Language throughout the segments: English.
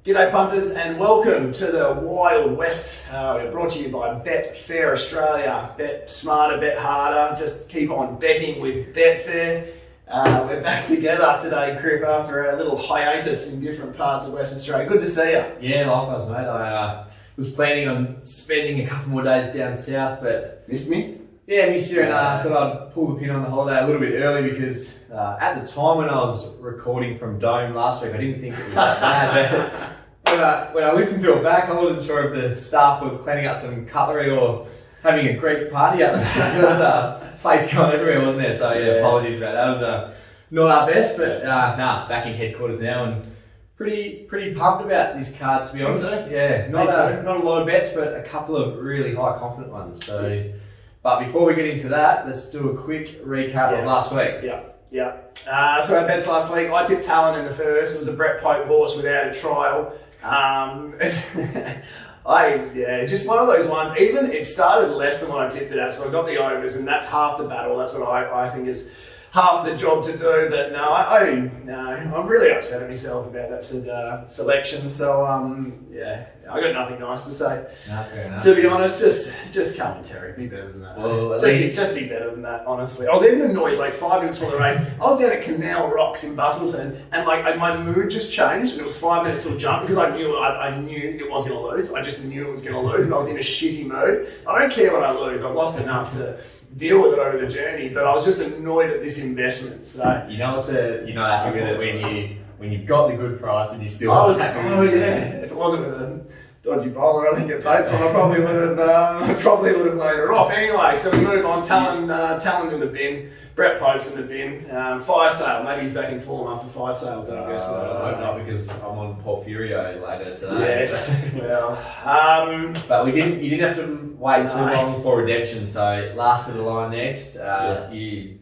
G'day punters and welcome to the Wild West. We're brought to you by Betfair Australia. Bet smarter, bet harder. Just keep on betting with Betfair. We're back together today, Crip, after a little hiatus in different parts of Western Australia. Good to see you. Yeah, likewise, mate. I was planning on spending a couple more days down south, but Missed me? yeah, missed you, and I thought I'd pull the pin on the holiday a little bit early because at the time when I was recording from Dome last week, I didn't think it was that bad. But when I listened to it back, I wasn't sure if the staff were cleaning up some cutlery or having a Greek party at the back. There was a place going everywhere, wasn't there? So yeah, apologies about that. It was not our best, but back in headquarters now and pretty pumped about this card, to be honest. Yeah, not a lot of bets, but a couple of really high confident ones. So, but before we get into that, let's do a quick recap of last week. So our bets last week, I tipped Talon in the first. It was a Brett Pope horse without a trial. Just one of those ones. Even it started less than what I tipped it at, so I got the overs, and that's half the battle. That's what I think is half the job to do. But no, I'm really upset at myself about that selection. So I got nothing nice to say. No, fair enough. To be honest, just Crippa and Terry, be better than that. Well, just be better than that, honestly. I was even annoyed, like 5 minutes before the race. I was down at Canal Rocks in Bustleton, and my mood just changed, and it was 5 minutes till jump because I knew it was going to lose. I just knew it was going to lose, and I was in a shitty mood. I don't care what I lose. I've lost enough to deal with it over the journey, but I was just annoyed at this investment. So you're not happy with it when you've got the good price and you still. If it wasn't with a dodgy bowler I didn't get paid for, I probably would have laid it off. Anyway, so we move on. Talon in the bin. Brett Pope's in the bin. Fire Sale, maybe he's back in form after Fire Sale. I hope not, because I'm on Porphyrio later today. Yes, so. But you didn't have to wait too long for redemption, so last of the line next. You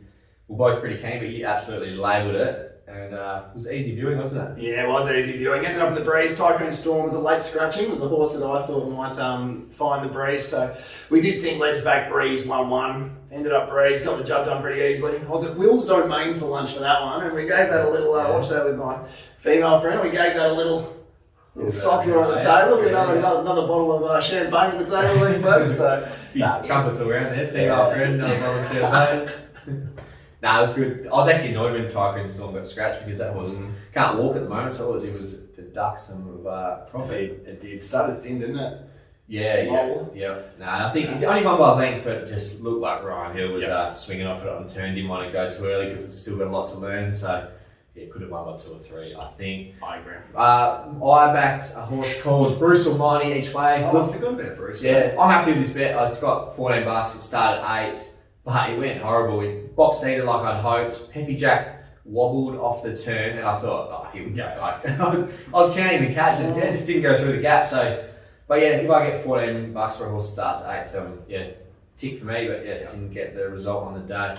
were both pretty keen, but you absolutely labelled it. And it was easy viewing, wasn't it? Yeah, it was easy viewing. Ended up in the breeze. Tycoon Storm was a late scratching. It was the horse that I thought might find the breeze. So we did think leaders back breeze 1-1. Ended up breeze. Got the job done pretty easily. I was at Will's Domain for lunch for that one, and we gave that a little. Watched that with my female friend. We gave that a little soccer on the table. Another bottle of champagne on the table. So trumpets around there. Female friend, another bottle of champagne. Nah, it was good. I was actually annoyed when Tycoon Storm got scratched because that horse can't walk at the moment, so all it did was deduct some of profit. It did. Started thin, didn't it? Yeah. Nah, I think it only won by length, but it just looked like Ryan Hill was swinging off it on the turn. Didn't want to go too early because it's still got a lot to learn, so it could have won by 2 or 3, I think. I agree. I backed a horse called Bruce Almighty each way. I forgot about Bruce. Yeah, I'm happy with this bet. I got $14. It started at 8. But it went horrible. It box seated like I'd hoped. Peppy Jack wobbled off the turn, and I thought, here we go. I was counting the cash, and it just didn't go through the gap. So, but yeah, if I get $14 for a horse that starts at 8, tick for me. But didn't get the result on the day.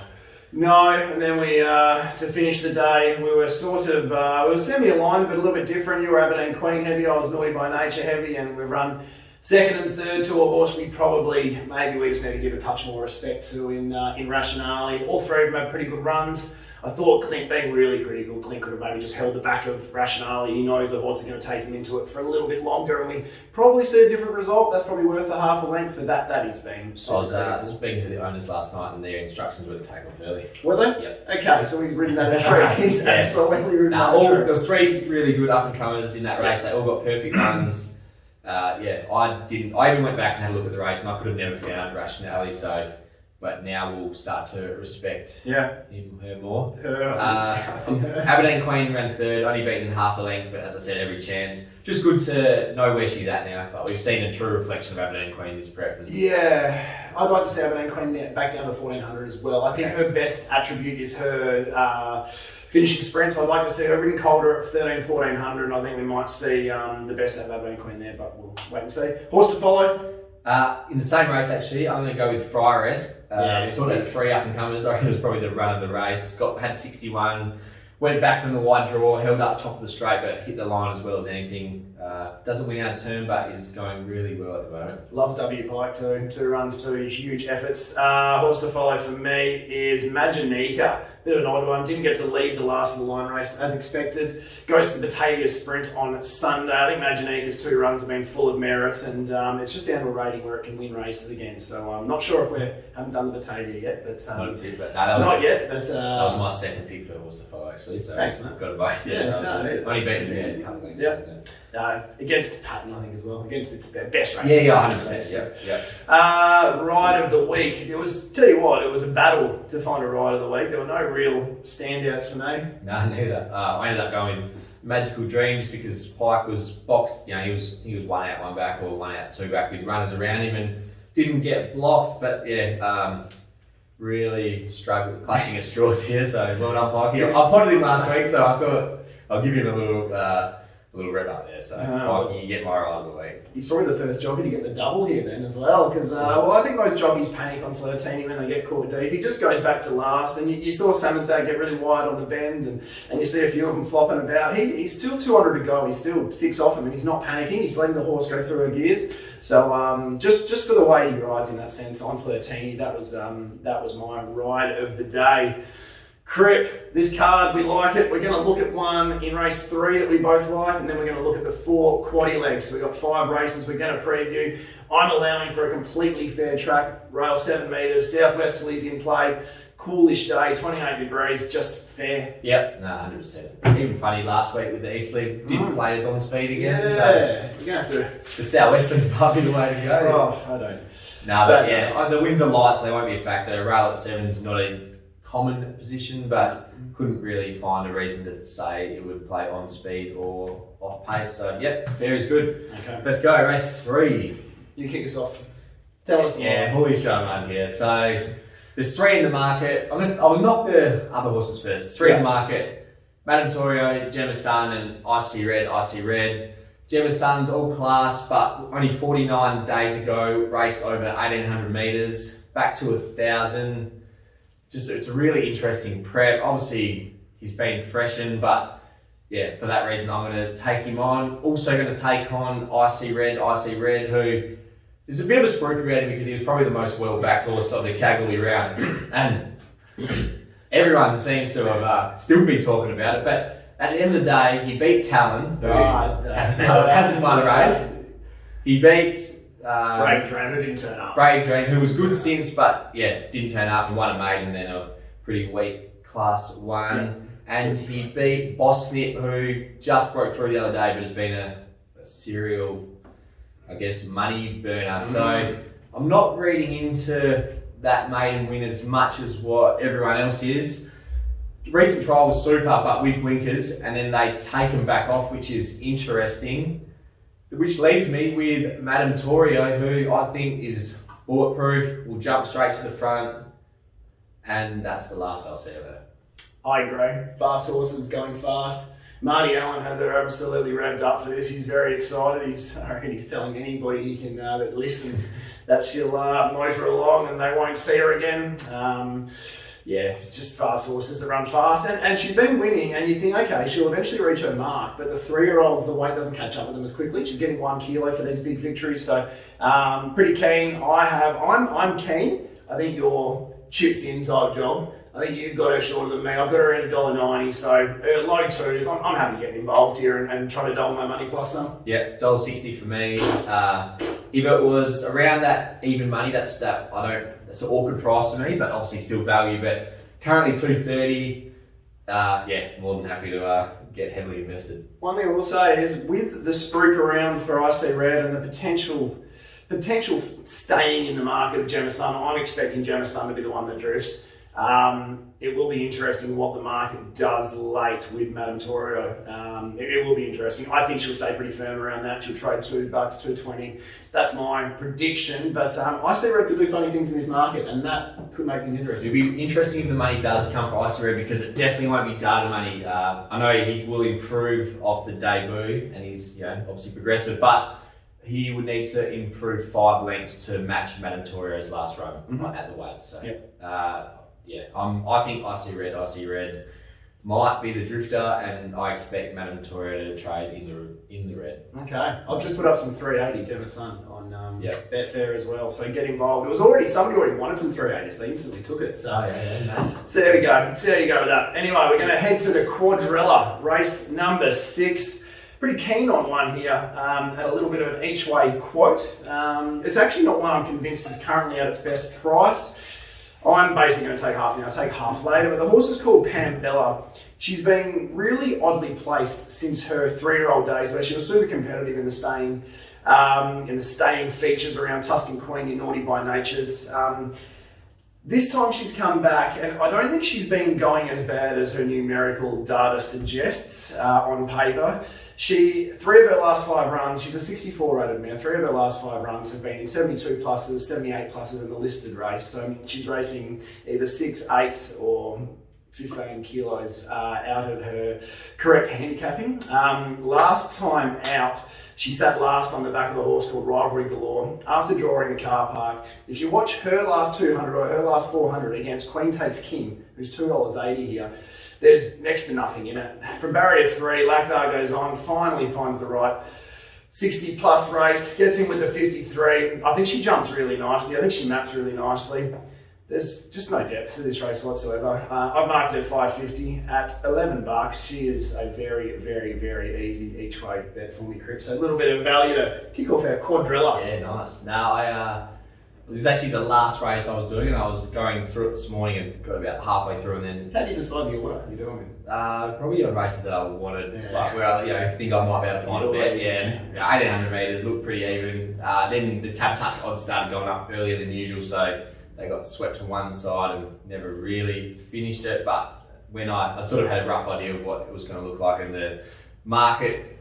No, and then we, to finish the day, we were we were semi-aligned, but a little bit different. You were Aberdeen Queen heavy, I was Naughty by Nature heavy, and we run second and third to a horse we just need to give a touch more respect to in Rationale. All three of them had pretty good runs. I thought Clint, being really critical, Clint could have maybe just held the back of Rationale. He knows the horse is going to take him into it for a little bit longer, and we probably see a different result. That's probably worth the half a length, but that is being super I was speaking to the owners last night, and their instructions were to take off early. Were they? Yep. Okay, so he's ridden that a tree. He's absolutely ridden that a tree. There was 3 really good up-and-comers in that race. They all got perfect runs. I even went back and had a look at the race, and I could have never found Rationale. But now we'll start to respect her more. Aberdeen Queen ran third, only beaten half a length, but as I said, every chance. Just good to know where she's at now. But we've seen a true reflection of Aberdeen Queen this prep. Yeah, I'd like to see Aberdeen Queen back down to 1400 as well. I think her best attribute is her finishing sprints. I'd like to see her ridden colder at 1400, and I think we might see the best out of Aberdeen Queen there, but we'll wait and see. Horse to follow? In the same race, actually, I'm going to go with Friar-esque. We're talking about 3 up-and-comers. I reckon it was probably the run of the race. Had 61, went back from the wide draw, held up top of the straight, but hit the line as well as anything. Doesn't win out of turn, but is going really well at the moment. Loves W Pike too. 2 runs, 2 huge efforts. Horse to follow for me is Maginica. bit of an odd one. Didn't get to lead the last of the line race as expected. Goes to the Batavia Sprint on Sunday. I think Magineca's 2 runs have been full of merit, and it's just down to a rating where it can win races again. So I'm not sure if we haven't done the Batavia yet, but not yet. But that was my second pick for horse to follow, actually. So thanks, mate. Got it both. Only beaten a couple of things. Against Patton, I think, as well. Against its best race. 100%. Ride of the week. Tell you what, it was a battle to find a ride of the week. There were no real standouts for me. No, neither. I ended up going with Magical Dreams because Pike was boxed. You know, he was 1 out, 1 back, or 1 out, 2 back with runners around him and didn't get blocked. But really struggled with clutching at straws here. So well done, Pike. I potted him last week, so I thought I'll give him a little rep up there. So Pike, you get my ride of the week. He's probably the first jockey to get the double here then as well, because I think most jockeys panic on Flirtini when they get caught deep. He just goes back to last, and you saw Samarsdale get really wide on the bend, and you see a few of them flopping about. He's still 200 to go. He's still 6 off him, and he's not panicking. He's letting the horse go through her gears. So just for the way he rides in that sense on Flirtini, that was my ride of the day. Crip, this card, we like it. We're going to look at one in race 3 that we both like, and then we're going to look at the 4 quaddy legs. So we've got 5 races we're going to preview. I'm allowing for a completely fair track, rail 7 metres, southwesterlies in play, coolish day, 28 degrees, just fair. Yep, no, 100%. Even funny last week with the Eastleigh, didn't play us on speed again. Yeah, so we're going to have to... The southwesterlies might be the way to go. Oh, I don't. No, but the winds are light, so they won't be a factor. Rail at 7 is not a common position, but couldn't really find a reason to say it would play on speed or off pace. So fair is good. Okay, let's go race 3. You kick us off. Tell us. Bully show run here. So there's 3 in the market. I'll knock the other horses first. 3 in the market: Madame Torio, Gemma Sun, and Icy Red. Gemma Sun's all class, but only 49 days ago raced over 1,800 metres, back to 1,000. It's a really interesting prep. Obviously, he's been freshened, but for that reason, I'm going to take him on. Also going to take on Icy Red, who there's a bit of a spruik about him because he was probably the most well-backed horse of the Calgary round. And everyone seems to have still been talking about it, but at the end of the day, he beat Talon, who hasn't won a race. He beat... Brave Dream, who didn't turn up. Brave Dream, who was good since, but didn't turn up and won a maiden, then a pretty weak class 1. Yeah. And he beat Boss Snip, who just broke through the other day, but has been a serial, I guess, money burner. So I'm not reading into that maiden win as much as what everyone else is. The recent trial was super, but with blinkers, and then they take him back off, which is interesting. Which leaves me with Madame Torio, who I think is bulletproof, will jump straight to the front, and that's the last I'll see of her. I agree. Fast horses going fast. Marty Allen has her absolutely revved up for this. He's very excited. I reckon he's telling anybody he can that listens that she'll motor along and they won't see her again. Just fast horses that run fast. And she's been winning, and you think, okay, she'll eventually reach her mark, but the 3-year-olds, the weight doesn't catch up with them as quickly. She's getting 1 kilo for these big victories, so pretty keen. I'm keen. I think your chips in type job. I think you've got her shorter than me. I've got her around $1.90, so low 2s. I'm happy getting involved here and trying to double my money plus some. Yeah, $1.60 for me. If it was around that even money, that's an awkward price for me, but obviously still value. But currently $2.30. More than happy to get heavily invested. One thing I will say is with the spruik around for Icy Red and the potential staying in the market of Gemma Sun, I'm expecting Gemma Sun to be the one that drifts. It will be interesting what the market does late with Madame Torio. It will be interesting. I think she'll stay pretty firm around that. She'll trade $2, $2.20. That's my prediction. But Icy Red could do funny things in this market, and that could make things interesting. It'll be interesting if the money does come for Icy Red, because it definitely won't be data money. I know he will improve off the debut, and he's obviously progressive, but he would need to improve 5 lengths to match Madame Torio's last run at the weights. So. I think Icy Red might be the drifter, and I expect Madame Toyota to trade in the red. Okay, I've just put up some 380 Dennis Sun on Betfair as well, so get involved. It was somebody already wanted some 380, so they instantly took it. So, so there we go. See how you go with that. Anyway, we're going to head to the Quadrella, race number 6. Pretty keen on one here, at a little bit of an each way quote. It's actually not one I'm convinced is currently at its best price. I'm basically going to take half now, I'll take half later, but the horse is called Pambella. She's been really oddly placed since her 3-year-old days, where she was super competitive in the staying features around Tuscan Queen in Naughty by Natures. This time she's come back, and I don't think she's been going as bad as her numerical data suggests on paper. 3 of her last 5 runs, she's a 64 rated mare, 3 of her last 5 runs have been in 72 pluses, 78 pluses in the listed race. So she's racing either 6, 8 or 15 kilos out of her correct handicapping. Last time out, she sat last on the back of a horse called Rivalry Galore after drawing the car park. If you watch her last 200 or her last 400 against Queen Takes King, who's $2.80 here, there's next to nothing in it. From barrier 3, Lactar goes on, finally finds the right 60 plus race, gets in with the 53. I think she jumps really nicely. I think she maps really nicely. There's just no depth to this race whatsoever. I've marked her 550 at $11. She is a very, very, very easy each way bet for me, Crip. So a little bit of value to kick off our Quadrella. Yeah, nice. Now, this is actually the last race I was doing, and I was going through it this morning and got about halfway through, and then... How do you decide the order you're doing? Probably on races that I wanted, like where I think I might be able to find a bet. Yeah, 1800 metres looked pretty even. Then the tab touch odds started going up earlier than usual, so they got swept to one side and never really finished it. But when I sort of had a rough idea of what it was going to look like, and the market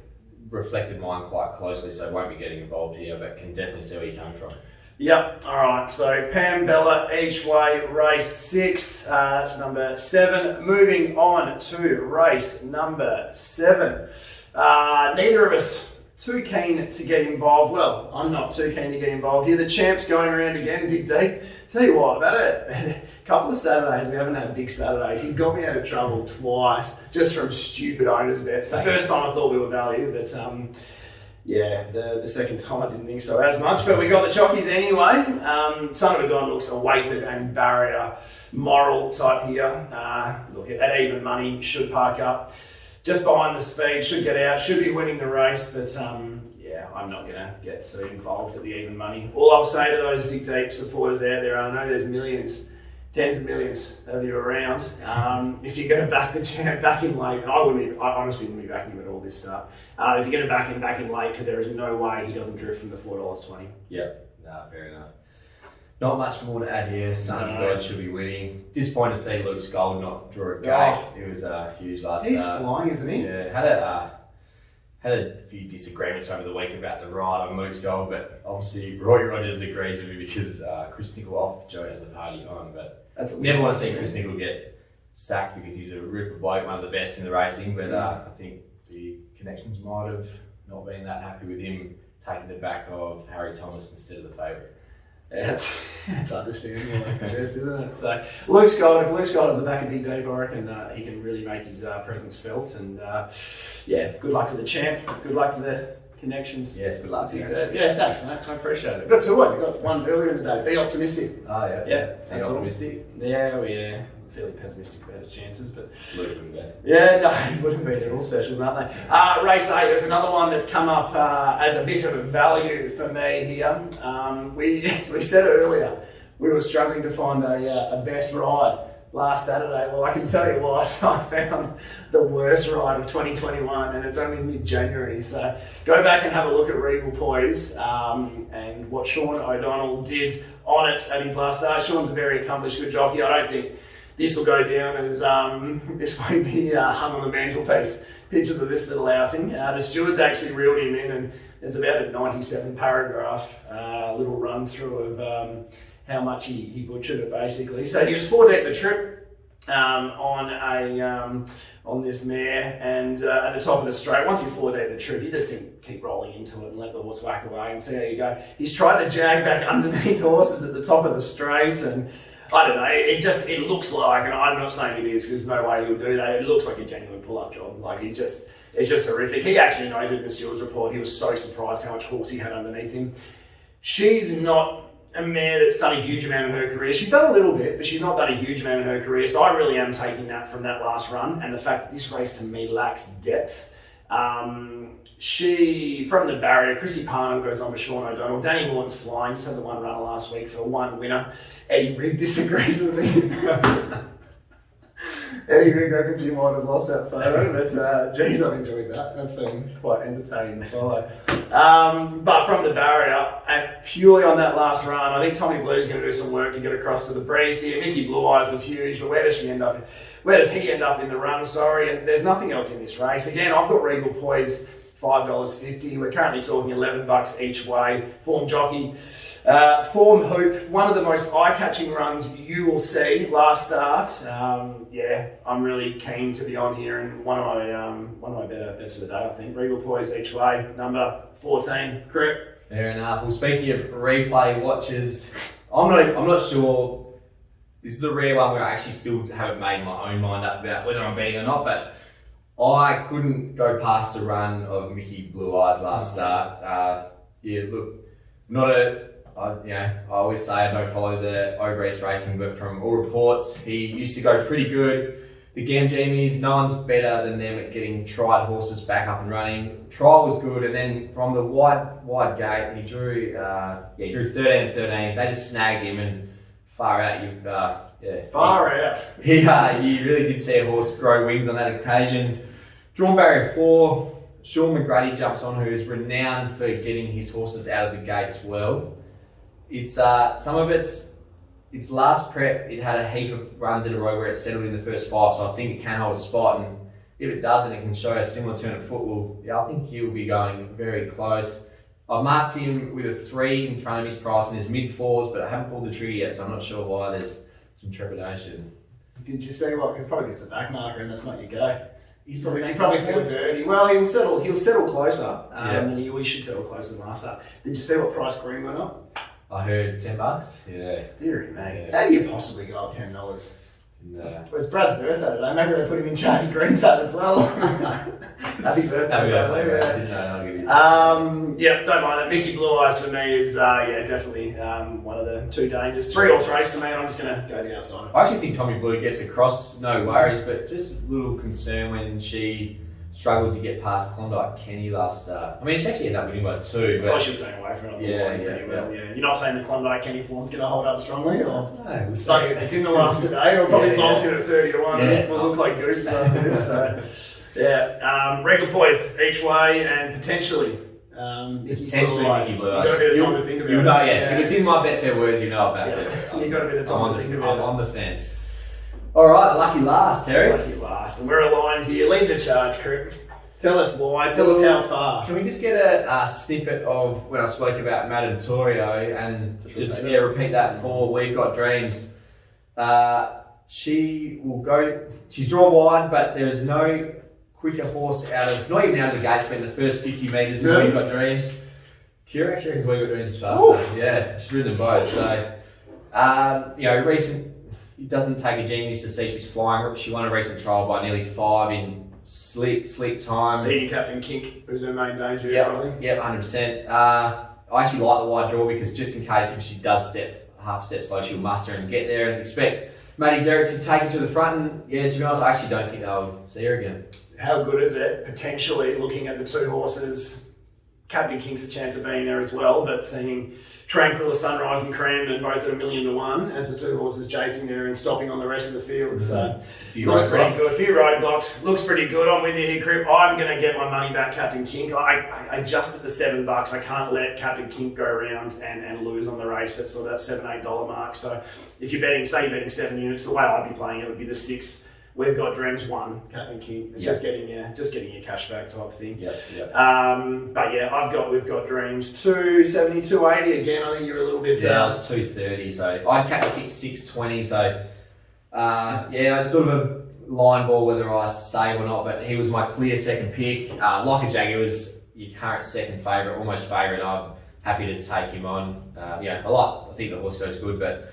reflected mine quite closely, so I won't be getting involved here, but can definitely see where you're coming from. Yep, all right, so Pambella each way, race 6, that's number 7. Moving on to race number 7. Neither of us too keen to get involved. Well, I'm not too keen to get involved here. The champ's going around again, dig deep. Tell you what, about a couple of Saturdays, we haven't had big Saturdays. He's got me out of trouble twice, just from stupid owners' bets. The first time I thought we were value, but yeah, the second time I didn't think so as much, but we got the jockeys anyway. Son of a Gun looks a weighted and barrier moral type here. Look, at even money, should park up just behind the speed, should get out, should be winning the race, but yeah, I'm not going to get too involved at the even money. All I'll say to those dig deep supporters out there, I know there's millions, tens of millions of you around. If you're going to back the champ, back him late, and I honestly wouldn't be backing him at all this start. If you're going to back him late, because there is no way he doesn't drift from the $4.20. Yep, fair enough. Not much more to add here. Son of God should be winning. Disappointed to see Luke's Gold not draw a gate. It was huge last start. He's flying, isn't he? Yeah, had a few disagreements over the week about the ride on Luke's Gold, but obviously Roy Rogers agrees with me because Chris Nicol off, Joe has a party on, but never want to see Chris Nicol get sacked because he's a ripper bloke, one of the best in the racing, but I think the connections might have not been that happy with him taking the back of Harry Thomas instead of the favourite. Yeah, it's understandable, that's just, isn't it? So, Luke's Gold, if Luke's Gold is the back of Big Deep, I reckon he can really make his presence felt. And yeah, good luck to the champ, good luck to the connections. Yes, good luck to you. Yeah, thanks, mate. I appreciate it. Got two, we got one earlier in the day. Be optimistic. Oh, yeah. Yeah, that's optimistic. Yeah. Fairly pessimistic about his chances, but Luke wouldn't be. Yeah, no, he wouldn't be. They're all specials, aren't they? Race 8, there's another one that's come up as a bit of a value for me here. We said it earlier, we were struggling to find a best ride last Saturday. Well, I can tell you what, I found the worst ride of 2021, and it's only mid-January. So go back and have a look at Regal Poise and what Sean O'Donnell did on it at his last start. Sean's a very accomplished, good jockey. I don't think this will go down as, this won't be hung on the mantelpiece. Pictures of this little outing. The stewards actually reeled him in, and there's about a 97 paragraph little run through of how much he butchered it basically. So he was 4 deep the trip on this mare, and at the top of the straight, once you're 4 deep the trip, you just think keep rolling into it and let the horse whack away and see how you go. He's tried to jag back underneath horses at the top of the straight, and I don't know. It looks like, and I'm not saying it is because there's no way he would do that. It looks like a genuine pull-up job. Like it's just horrific. He actually noted in the stewards report he was so surprised how much horse he had underneath him. She's not a mare that's done a huge amount in her career. She's done a little bit, but she's not done a huge amount in her career. So I really am taking that from that last run, and the fact that this race to me lacks depth. She, from the barrier, Chrissy Parnham goes on with Sean O'Donnell. Danny Morton's flying, just had the one runner last week for one winner. Eddie Rigg disagrees with me. Eddie Rigg reckons you might have lost that photo, but geez, I've enjoyed that. That's been quite entertaining to follow. But from the barrier, and purely on that last run, I think Tommy Blue's going to do some work to get across to the breeze here. Mickey Blue Eyes was huge, but where does he end up in the run? Sorry, and there's nothing else in this race. Again, I've got Regal Poise, $5.50. We're currently talking $11 each way. Form jockey. Form hoop, one of the most eye-catching runs you will see last start. Yeah, I'm really keen to be on here, and one of my better bets for the day, I think. Regal Poise each way, number 14. Crip. Fair enough. Well, speaking of replay watches, I'm not sure. This is a rare one where I actually still haven't made my own mind up about whether I'm betting or not, but I couldn't go past the run of Mickey Blue Eyes last start. Yeah, look, I always say I don't follow the over East racing, but from all reports, he used to go pretty good. The Gamgemies, no one's better than them at getting tried horses back up and running. Trial was good, and then from the wide gate, he drew 13-13. They just snagged him, and far out. Far out. You really did see a horse grow wings on that occasion. Drawn barrier 4. Sean McGrady jumps on, who is renowned for getting his horses out of the gates well. It's some of its last prep. It had a heap of runs in a row where it settled in the first 5, so I think it can hold a spot. And if it does, and it can show a similar turn of foot, well, yeah, I think he'll be going very close. I've marked him with a 3 in front of his price in his mid-4s, but I haven't pulled the trigger yet, so I'm not sure why. There's some trepidation. Did you see what? He probably gets the back marker, and that's not your go. He probably feel dirty. Well, he'll settle closer. And we should settle closer than last time. Did you see what price Green went up? I heard $10. Yeah. Deary mate. Yeah. How do you possibly go up $10? No. Well, it's Brad's birthday today. Maybe they put him in charge of Green Tut as well. Happy birthday, Bradley. I didn't know. I'll give you yeah, don't mind that. Mickey Blue Eyes for me is definitely one of the 2 dangers. 3-horse race to me, and I'm just going to go the outside. I actually think Tommy Blue gets across, no worries, but just a little concern when she struggled to get past Klondike Kenny last start. I mean, she actually ended up winning by 2. But she was going away from it. Yeah. You're not saying the Klondike Kenny form's going to hold up strongly? Or? No. It's in the last today. It'll probably bolt in at 30-1. Yeah. We'll look like gooses after this. So. Yeah, Regal Poise each way, and potentially Mickey Blue Eyes. You've got a bit of time to think about it. If it's in my bet fair words, you know about it. You've got a bit of time to think about it. I'm on the fence. All right, lucky last, Terry. Lucky last, and we're aligned here. Lead the charge, Crip. Tell us why. Tell us how far. Can we just get a snippet of when I spoke about Madame and repeat that for We've Got Dreams. She will go. She's drawn wide, but there is no quicker horse not even out of the gates, but in the first 50 metres of We've Got Dreams. Kira actually reckons We've Got Dreams is faster. Yeah, she's ridden them both. So, recent, it doesn't take a genius to see she's flying. She won a recent trial by nearly 5 in sleek time. Beating Captain Kink, who's her main danger. Yep, 100%. I actually like the wide draw because just in case if she does half step slow, she'll muster and get there, and expect Maddie Derrick to take it to the front. And yeah, to be honest, I actually don't think they'll see her again. How good is it, potentially, looking at the 2 horses? Captain Kink's a chance of being there as well, but seeing Tranquilla, Sunrise and Cramden both at $1 million to 1 as the 2 horses chasing there and stopping on the rest of the field. So looks pretty good. A few roadblocks. Looks pretty good. I'm with you here, Crip. I'm going to get my money back, Captain Kink. I adjusted the $7. I can't let Captain Kink go around and lose on the race at sort of that $7-8 mark. So if you're betting, say you're betting 7 units, the way I'd be playing it would be the 6. We've Got Dreams 1, Captain King. It's just getting your cash back type thing. Yep. But yeah, We've Got Dreams 270, 280. Again, I think you're a little bit. I was 230, so I'd Captain King 620. So it's sort of a line ball whether I say or not. But he was my clear second pick. Like a Jag, he was your current second favourite, almost favourite. I'm happy to take him on. I think the horse goes good, but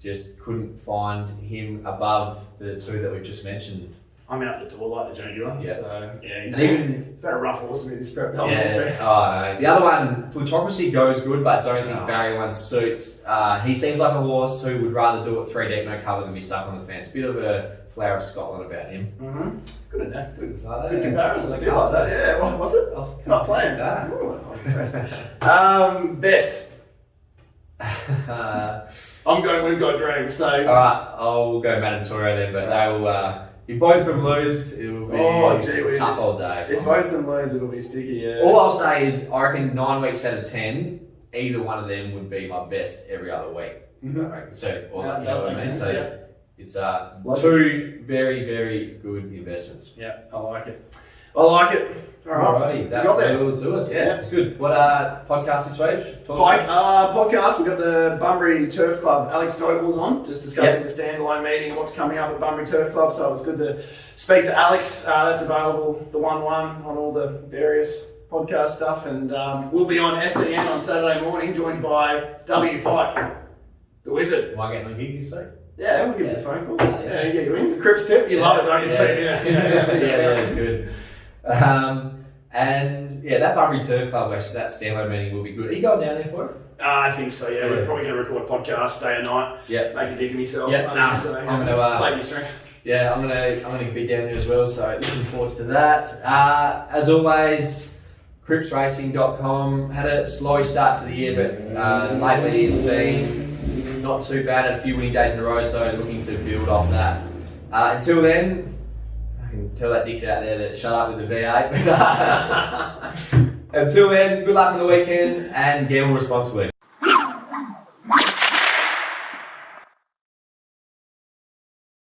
just couldn't find him above the two that we've just mentioned. I'm out the door like the Jaguar. Yeah. So, yeah, he's And even about a rough horse with this prep. yeah, oh no. The other one, Plutocracy goes good, but don't think Barry one suits. He seems like a horse who would rather do it 3 deep, no cover than be stuck on the fence. Bit of a Flower of Scotland about him. Mm-hmm. Good in that. Good, Like good comparison. I like that. Yeah. What was it? Not playing. Best. I'm going. We've got dreams. So. All right, I'll go Madame Toro then, but they will. If both of them lose, it will be a tough old day. If both of them lose, it'll be sticky. Yeah. All I'll say is, I reckon 9 weeks out of 10, either one of them would be my best every other week. Mm-hmm. So, that does make sense. So Yeah. it's two very, very good investments. Yeah, I like it. I like it. All right, Alrighty, that will do us. Yeah, it's good. What podcast this week? Podcast. We've got the Bunbury Turf Club. Alex Doble's on, just discussing the standalone meeting and what's coming up at Bunbury Turf Club. So it was good to speak to Alex. That's available, the 1-1 on all the various podcast stuff, and we'll be on SEN on Saturday morning, joined by W Pike, the Wizard. Am I getting a gig this week? Yeah, we'll give you a phone call. Yeah, you get you in. The Cripps tip. You love it, don't you? 2 minutes. Yeah, it's good. And yeah, that Bunbury Turf Club, actually, that standalone meeting will be good. Are you going down there for it? I think so, yeah. We're probably going to record a podcast day and night. Yeah. Make a dick of myself. Yeah, So, I'm going to play your strengths. Yeah, I'm gonna be down there as well, so looking forward to that. As always, crippsracing.com had a slow start to the year, but lately it's been not too bad. Had a few winning days in a row, so looking to build off that. Until then, I can tell that dickhead out there that shut up with the V8. Until then, good luck on the weekend and gamble responsibly.